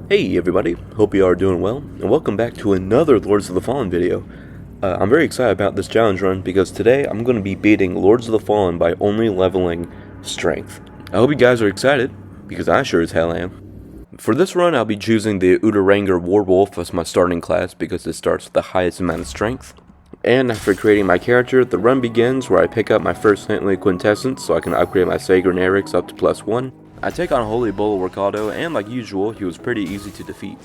Hey everybody, hope you are doing well, and welcome back to another Lords of the Fallen video. I'm very excited about this challenge run because today I'm going to be beating Lords of the Fallen by only leveling Strength. I hope you guys are excited, because I sure as hell am. For this run I'll be choosing the Udaranger Warwolf as my starting class because it starts with the highest amount of Strength. And after creating my character, the run begins where I pick up my first Saintly Quintessence so I can upgrade my Sacred Eric's up to +1. I take on Holy Bulwarkado, and like usual, he was pretty easy to defeat.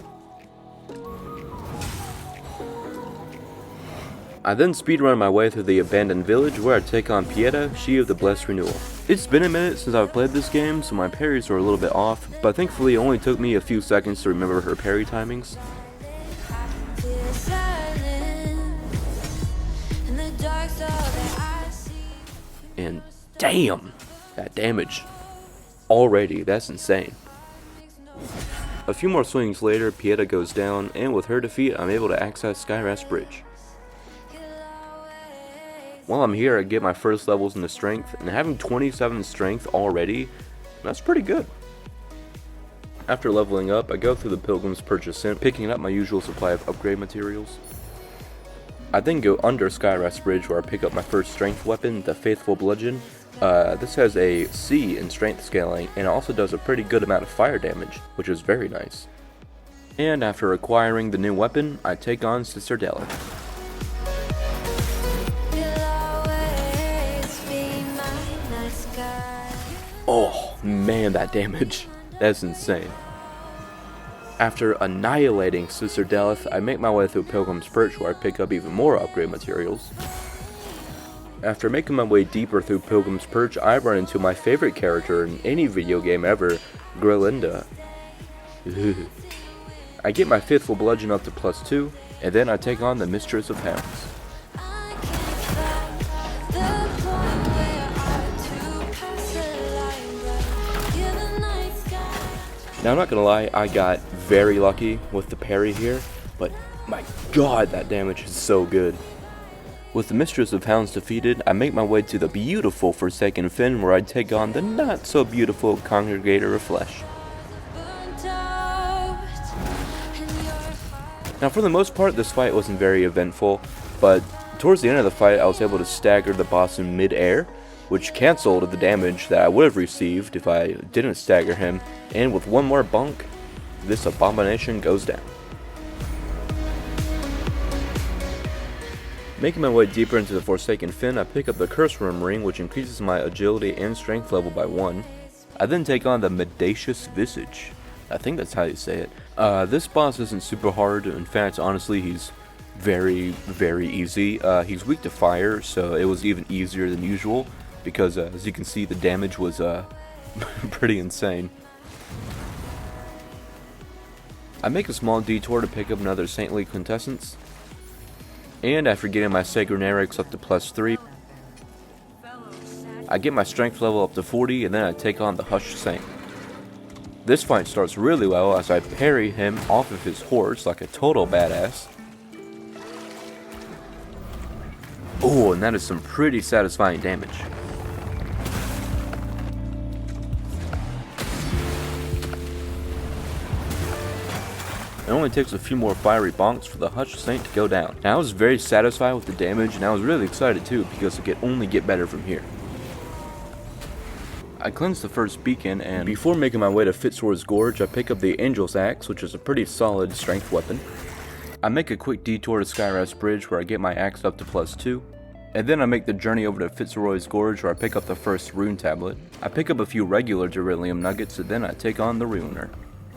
I then speedrun my way through the abandoned village where I take on Pieta, she of the Blessed Renewal. It's been a minute since I've played this game, so my parries are a little bit off, but thankfully it only took me a few seconds to remember her parry timings. And damn, that damage. Already, that's insane. A few more swings later, Pieta goes down, and with her defeat, I'm able to access Skyrest Bridge. While I'm here, I get my first levels into Strength, and having 27 Strength already, that's pretty good. After leveling up, I go through the Pilgrim's Purchase, picking up my usual supply of upgrade materials. I then go under Skyrest Bridge where I pick up my first Strength weapon, the Faithful Bludgeon. This has a C in strength scaling, and it also does a pretty good amount of fire damage, which is very nice. And after acquiring the new weapon, I take on Sister Delith. Oh man, that damage. That's insane. After annihilating Sister Delith, I make my way through Pilgrim's Perch where I pick up even more upgrade materials. After making my way deeper through Pilgrim's Perch, I run into my favorite character in any video game ever, Grelinda. I get my Faithful Bludgeon up to +2, and then I take on the Mistress of Hounds. Now I'm not gonna lie, I got very lucky with the parry here, but my god, that damage is so good. With the Mistress of Hounds defeated, I make my way to the beautiful Forsaken Fen where I take on the not so beautiful Congregator of Flesh. Now for the most part this fight wasn't very eventful, but towards the end of the fight I was able to stagger the boss in mid-air, which cancelled the damage that I would have received if I didn't stagger him, and with one more bunk, this abomination goes down. Making my way deeper into the Forsaken Fen, I pick up the Curse Worm Ring, which increases my agility and strength level by 1. I then take on the Mendacious Visage. I think that's how you say it. This boss isn't super hard. In fact, honestly, he's very easy. He's weak to fire, so it was even easier than usual, because as you can see, the damage was pretty insane. I make a small detour to pick up another Saintly Quintessence. And after getting my Sacred Eric's up to +3, I get my strength level up to 40, and then I take on the Hushed Saint. This fight starts really well as I parry him off of his horse like a total badass. Oh, and that is some pretty satisfying damage. It only takes a few more fiery bonks for the Hushed Saint to go down. Now I was very satisfied with the damage, and I was really excited too because it could only get better from here. I cleanse the first beacon, and before making my way to Fitzroy's Gorge, I pick up the Angel's Axe, which is a pretty solid strength weapon. I make a quick detour to Skyrest Bridge where I get my axe up to +2. And then I make the journey over to Fitzroy's Gorge where I pick up the first rune tablet. I pick up a few regular Beryllium nuggets, and then I take on the Ruiner.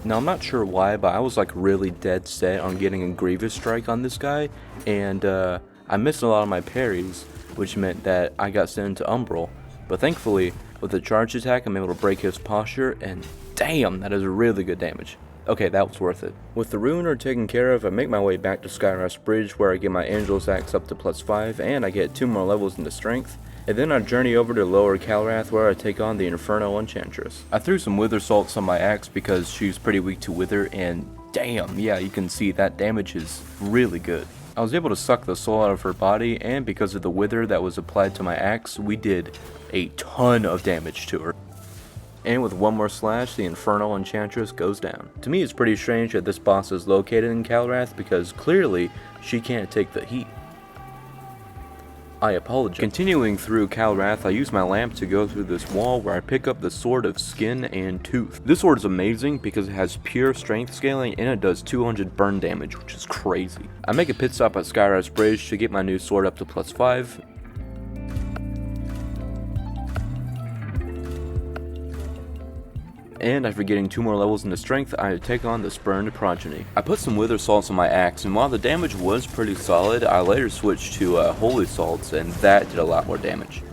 Now I'm not sure why, but I was like really dead set on getting a Grievous Strike on this guy, and I missed a lot of my parries, which meant that I got sent into Umbral. But thankfully, with the charge attack, I'm able to break his posture, and damn, that is really good damage. Okay, that was worth it. With the Ruiner taken care of, I make my way back to Skyrest Bridge where I get my Angel's Axe up to +5, and I get 2 more levels into Strength. And then I journey over to Lower Calrath where I take on the Inferno Enchantress. I threw some Wither Salts on my axe because she's pretty weak to Wither, and damn, yeah, you can see that damage is really good. I was able to suck the soul out of her body, and because of the Wither that was applied to my axe, we did a ton of damage to her. And with one more slash, the Infernal Enchantress goes down. To me, it's pretty strange that this boss is located in Calrath because clearly she can't take the heat. I apologize. Continuing through Calrath, I use my lamp to go through this wall where I pick up the Sword of Skin and Tooth. This sword is amazing because it has pure strength scaling and it does 200 burn damage, which is crazy. I make a pit stop at Skyrise Bridge to get my new sword up to +5. And after getting 2 more levels into strength, I take on the Spurned Progeny. I put some Wither Salts on my axe, and while the damage was pretty solid, I later switched to Holy Salts, and that did a lot more damage.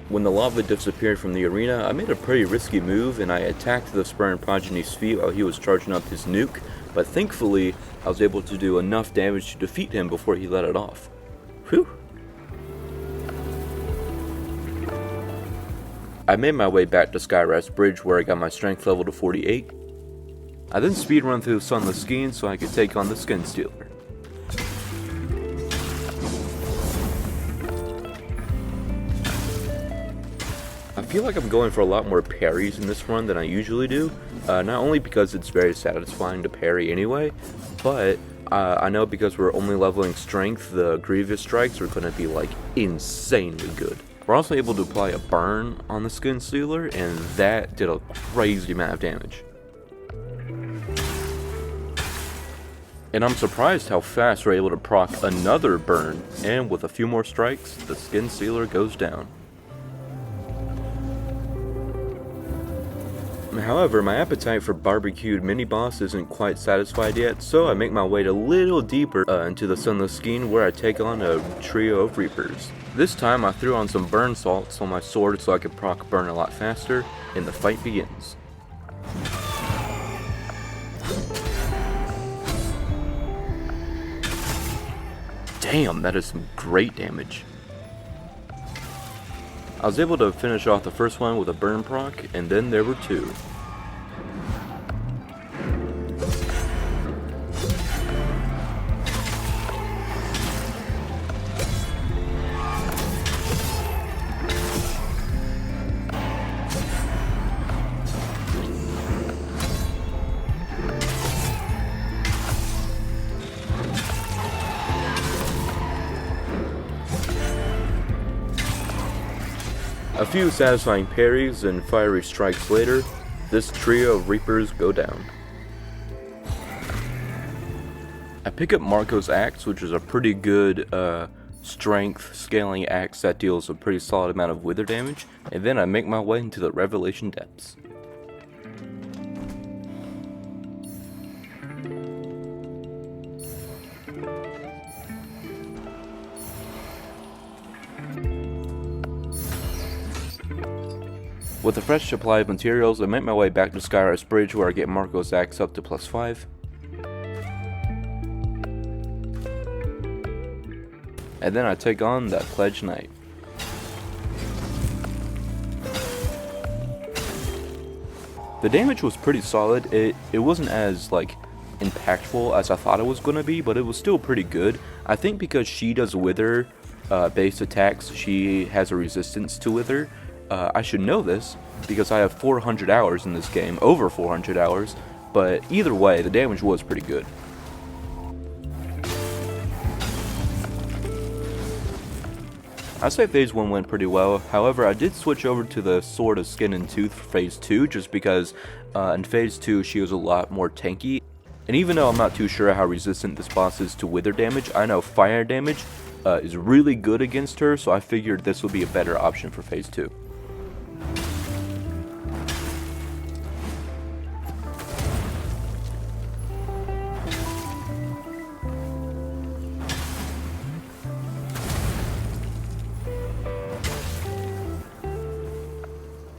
When the lava disappeared from the arena, I made a pretty risky move and I attacked the Spurned Progeny's feet while he was charging up his nuke, but thankfully I was able to do enough damage to defeat him before he let it off. Whew! I made my way back to Skyrise Bridge where I got my strength level to 48. I then speedrun through Sunless Skiing so I could take on the Skin Stealer. I feel like I'm going for a lot more parries in this run than I usually do, not only because it's very satisfying to parry anyway, but I know because we're only leveling strength, the Grievous Strikes are going to be like insanely good. We're also able to apply a burn on the Skin Stealer, and that did a crazy amount of damage. And I'm surprised how fast we're able to proc another burn, and with a few more strikes, the Skin Stealer goes down. However, my appetite for barbecued mini-boss isn't quite satisfied yet, so I make my way a little deeper into the Sunless Skiing where I take on a trio of Reapers. This time I threw on some burn salts on my sword so I could proc burn a lot faster, and the fight begins. Damn, that is some great damage. I was able to finish off the first one with a burn proc, and then there were 2. A few satisfying parries and fiery strikes later, this trio of Reapers go down. I pick up Marco's Axe, which is a pretty good strength scaling axe that deals a pretty solid amount of wither damage, and then I make my way into the Revelation Depths. With a fresh supply of materials, I make my way back to Skyrise Bridge where I get Marco's Axe up to +5. And then I take on that Pledge Knight. The damage was pretty solid. It wasn't as impactful as I thought it was going to be, but it was still pretty good. I think because she does wither based attacks, she has a resistance to wither. I should know this because I have 400 hours in this game, over 400 hours, but either way, the damage was pretty good. I say phase 1 went pretty well, however I did switch over to the Sword of Skin and Tooth for phase 2 just because in phase 2 she was a lot more tanky, and even though I'm not too sure how resistant this boss is to wither damage, I know fire damage is really good against her, so I figured this would be a better option for phase 2.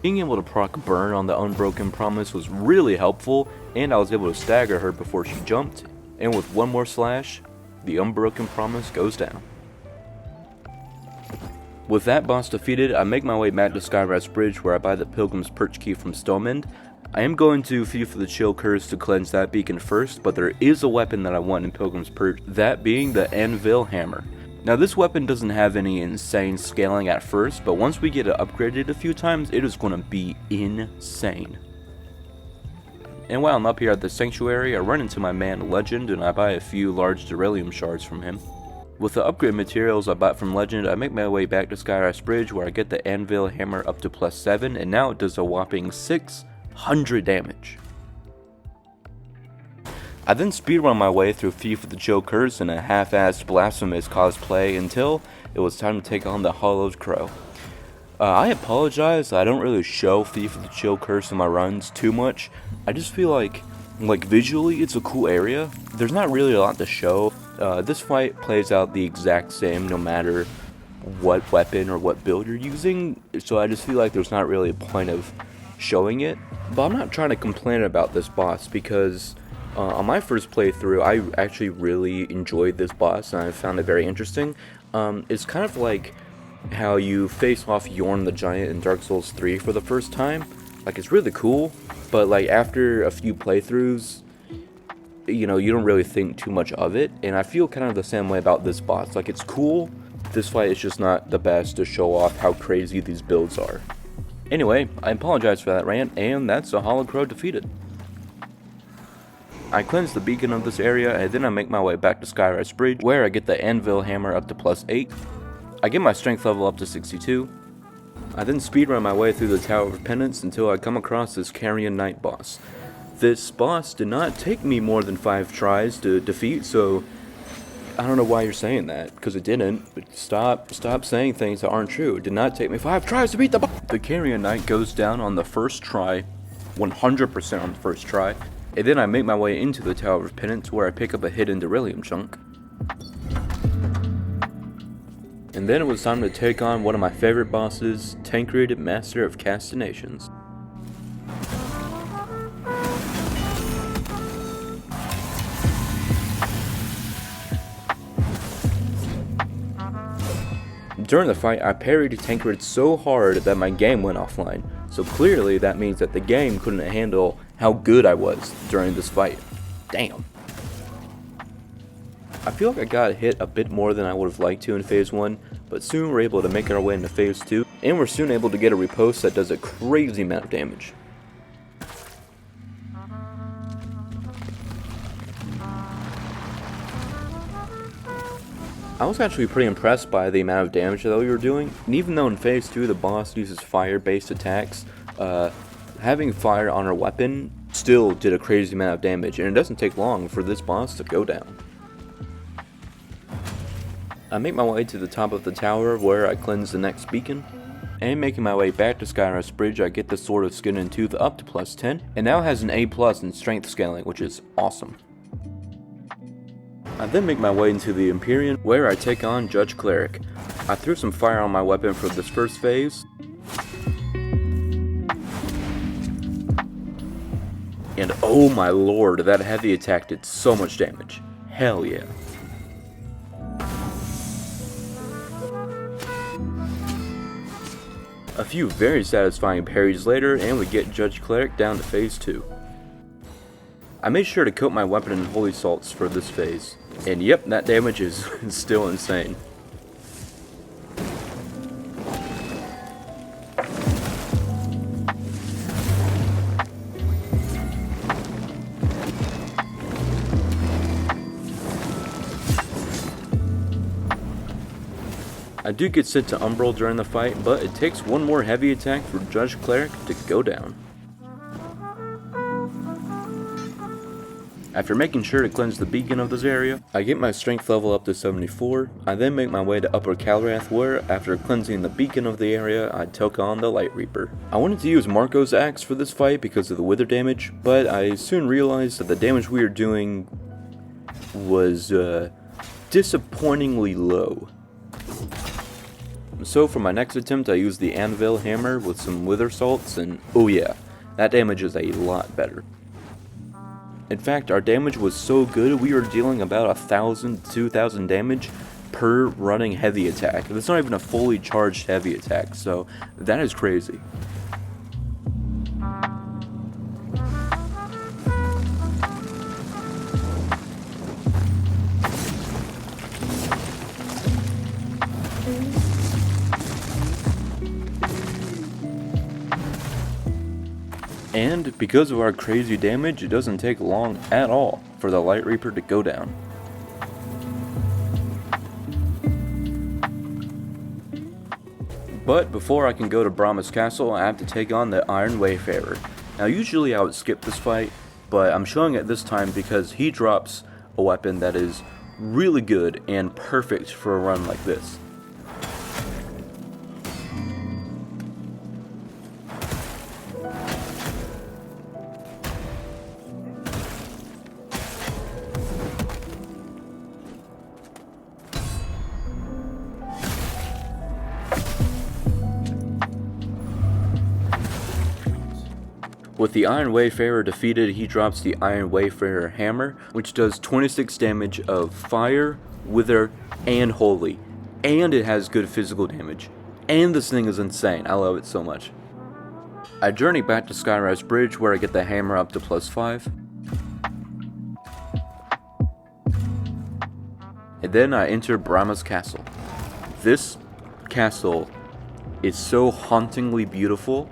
Being able to proc burn on the Unbroken Promise was really helpful, and I was able to stagger her before she jumped, and with one more slash, the Unbroken Promise goes down. With that boss defeated, I make my way back to Skyrest Bridge where I buy the Pilgrim's Perch key from Stomend. I am going to Fee for the Chill Curse to cleanse that beacon first, but there is a weapon that I want in Pilgrim's Perch, that being the Anvil Hammer. Now this weapon doesn't have any insane scaling at first, but once we get it upgraded a few times, it is going to be insane. And while I'm up here at the Sanctuary, I run into my man Legend and I buy a few large Duralium shards from him. With the upgrade materials I bought from Legend, I make my way back to Skyrest Bridge where I get the Anvil Hammer up to +7, and now it does a whopping 600 damage. I then speedrun my way through Fee for the Chill Curse in a half-assed Blasphemous cosplay until it was time to take on the Hollowed Crow. I apologize, I don't really show Fee for the Chill Curse in my runs too much. I just feel like visually it's a cool area. There's not really a lot to show. This fight plays out the exact same no matter what weapon or what build you're using, so I just feel like there's not really a point of showing it. But I'm not trying to complain about this boss because on my first playthrough I actually really enjoyed this boss and I found it very interesting. It's kind of like how you face off Yorn the Giant in Dark Souls 3 for the first time. Like, it's really cool, but like after a few playthroughs, you know, you don't really think too much of it, and I feel kind of the same way about this boss. Like, it's cool, this fight is just not the best to show off how crazy these builds are. Anyway, I apologize for that rant, and that's a Hollow Crow defeated. I cleanse the beacon of this area, and then I make my way back to Skyrest Bridge, where I get the Anvil Hammer up to +8. I get my strength level up to 62. I then speedrun my way through the Tower of Penance until I come across this Carrion Knight boss. This boss did not take me more than 5 tries to defeat, so I don't know why you're saying that, because it didn't. But stop saying things that aren't true. It did not take me 5 tries to beat the boss. The Carrion Knight goes down on the first try, 100% on the first try, and then I make my way into the Tower of Penance where I pick up a hidden Duralium chunk. And then it was time to take on one of my favorite bosses, Tancred, Master of Castinations. During the fight, I parried Tancred so hard that my game went offline, so clearly that means that the game couldn't handle how good I was during this fight. Damn. I feel like I got hit a bit more than I would have liked to in Phase 1, but soon we're able to make our way into Phase 2, and we're soon able to get a riposte that does a crazy amount of damage. I was actually pretty impressed by the amount of damage that we were doing, and even though in Phase 2 the boss uses fire-based attacks, having fire on our weapon still did a crazy amount of damage, and it doesn't take long for this boss to go down. I make my way to the top of the tower where I cleanse the next beacon, and making my way back to Skyrest Bridge I get the Sword of Skin and Tooth up to +10, and now has an A+ in strength scaling, which is awesome. I then make my way into the Empyrean, where I take on Judge Cleric. I threw some fire on my weapon for this first phase, and oh my lord, that heavy attack did so much damage. Hell yeah. A few very satisfying parries later, and we get Judge Cleric down to Phase 2. I made sure to coat my weapon in holy salts for this phase, and yep, that damage is still insane. I do get sent to Umbral during the fight, but it takes one more heavy attack for Judge Cleric to go down. After making sure to cleanse the beacon of this area, I get my strength level up to 74. I then make my way to Upper Calrath where, after cleansing the beacon of the area, I took on the Light Reaper. I wanted to use Marco's axe for this fight because of the wither damage, but I soon realized that the damage we were doing was disappointingly low. So for my next attempt, I used the anvil hammer with some wither salts, and oh yeah, that damage is a lot better. In fact, our damage was so good, we were dealing about 1,000 to 2,000 damage per running heavy attack. That's not even a fully charged heavy attack, so that is crazy. And because of our crazy damage, it doesn't take long at all for the Light Reaper to go down. But before I can go to Brahma's castle, I have to take on the Iron Wayfarer. Now usually I would skip this fight, but I'm showing it this time because he drops a weapon that is really good and perfect for a run like this. With the Iron Wayfarer defeated, he drops the Iron Wayfarer Hammer, which does 26 damage of fire, wither, and holy. And it has good physical damage. And this thing is insane. I love it so much. I journey back to Skyrise Bridge where I get the hammer up to +5. And then I enter Brahma's castle. This castle is so hauntingly beautiful.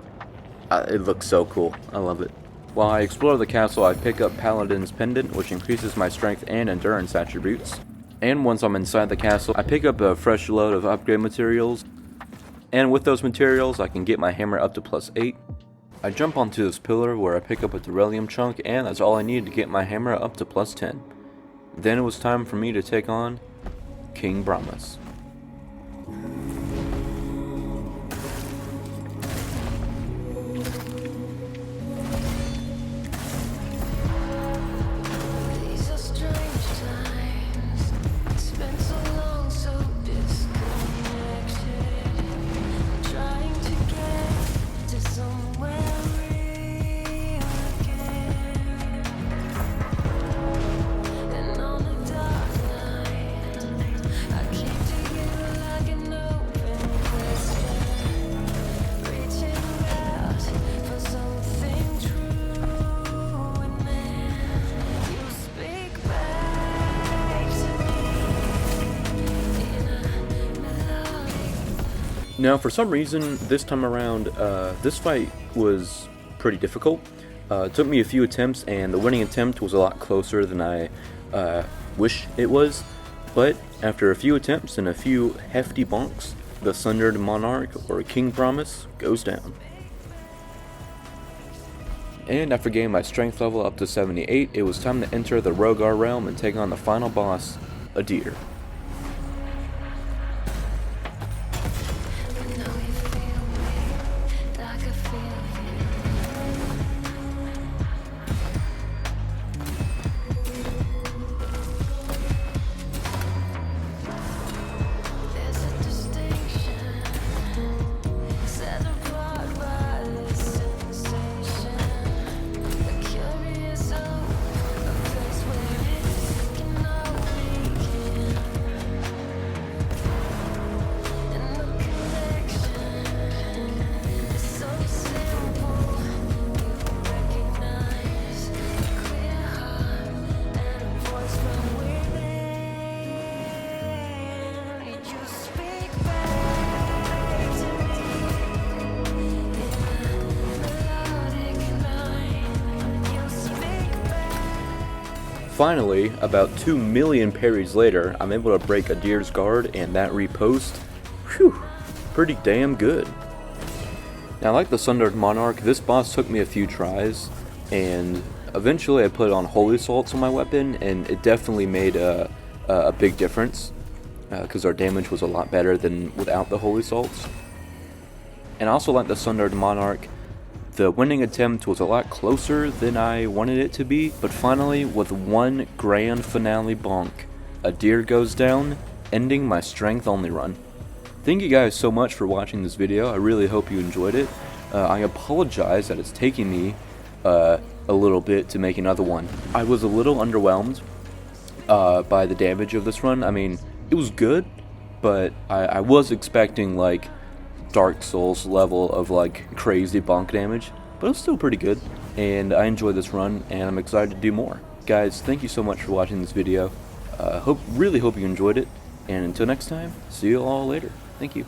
It looks so cool. I love it. While I explore the castle, I pick up Paladin's Pendant, which increases my strength and endurance attributes. And once I'm inside the castle, I pick up a fresh load of upgrade materials. And with those materials, I can get my hammer up to +8. I jump onto this pillar where I pick up a beryllium chunk, and that's all I need to get my hammer up to +10. Then it was time for me to take on King Brahmas. Now, for some reason, this time around, this fight was pretty difficult. It took me a few attempts, and the winning attempt was a lot closer than I wish it was. But after a few attempts and a few hefty bonks, the Sundered Monarch, or King Brahmas, goes down. And after getting my strength level up to 78, it was time to enter the Rogar realm and take on the final boss, a deer. Finally, about 2 million parries later, I'm able to break a deer's guard, and that riposte, whew, pretty damn good. Now, like the Sundered Monarch, this boss took me a few tries, and eventually I put on Holy Salts on my weapon, and it definitely made a big difference, because our damage was a lot better than without the Holy Salts. And also like the Sundered Monarch, the winning attempt was a lot closer than I wanted it to be, but finally, with one grand finale bonk, a deer goes down, ending my strength only run. Thank you guys so much for watching this video. I really hope you enjoyed it. I apologize that it's taking me a little bit to make another one. I was a little underwhelmed by the damage of this run. I mean, it was good, but I was expecting like Dark Souls level of like crazy bonk damage, but it was still pretty good, and I enjoyed this run, and I'm excited to do more. Guys, thank you so much for watching this video. Really hope you enjoyed it, and until next time, see you all later. Thank you.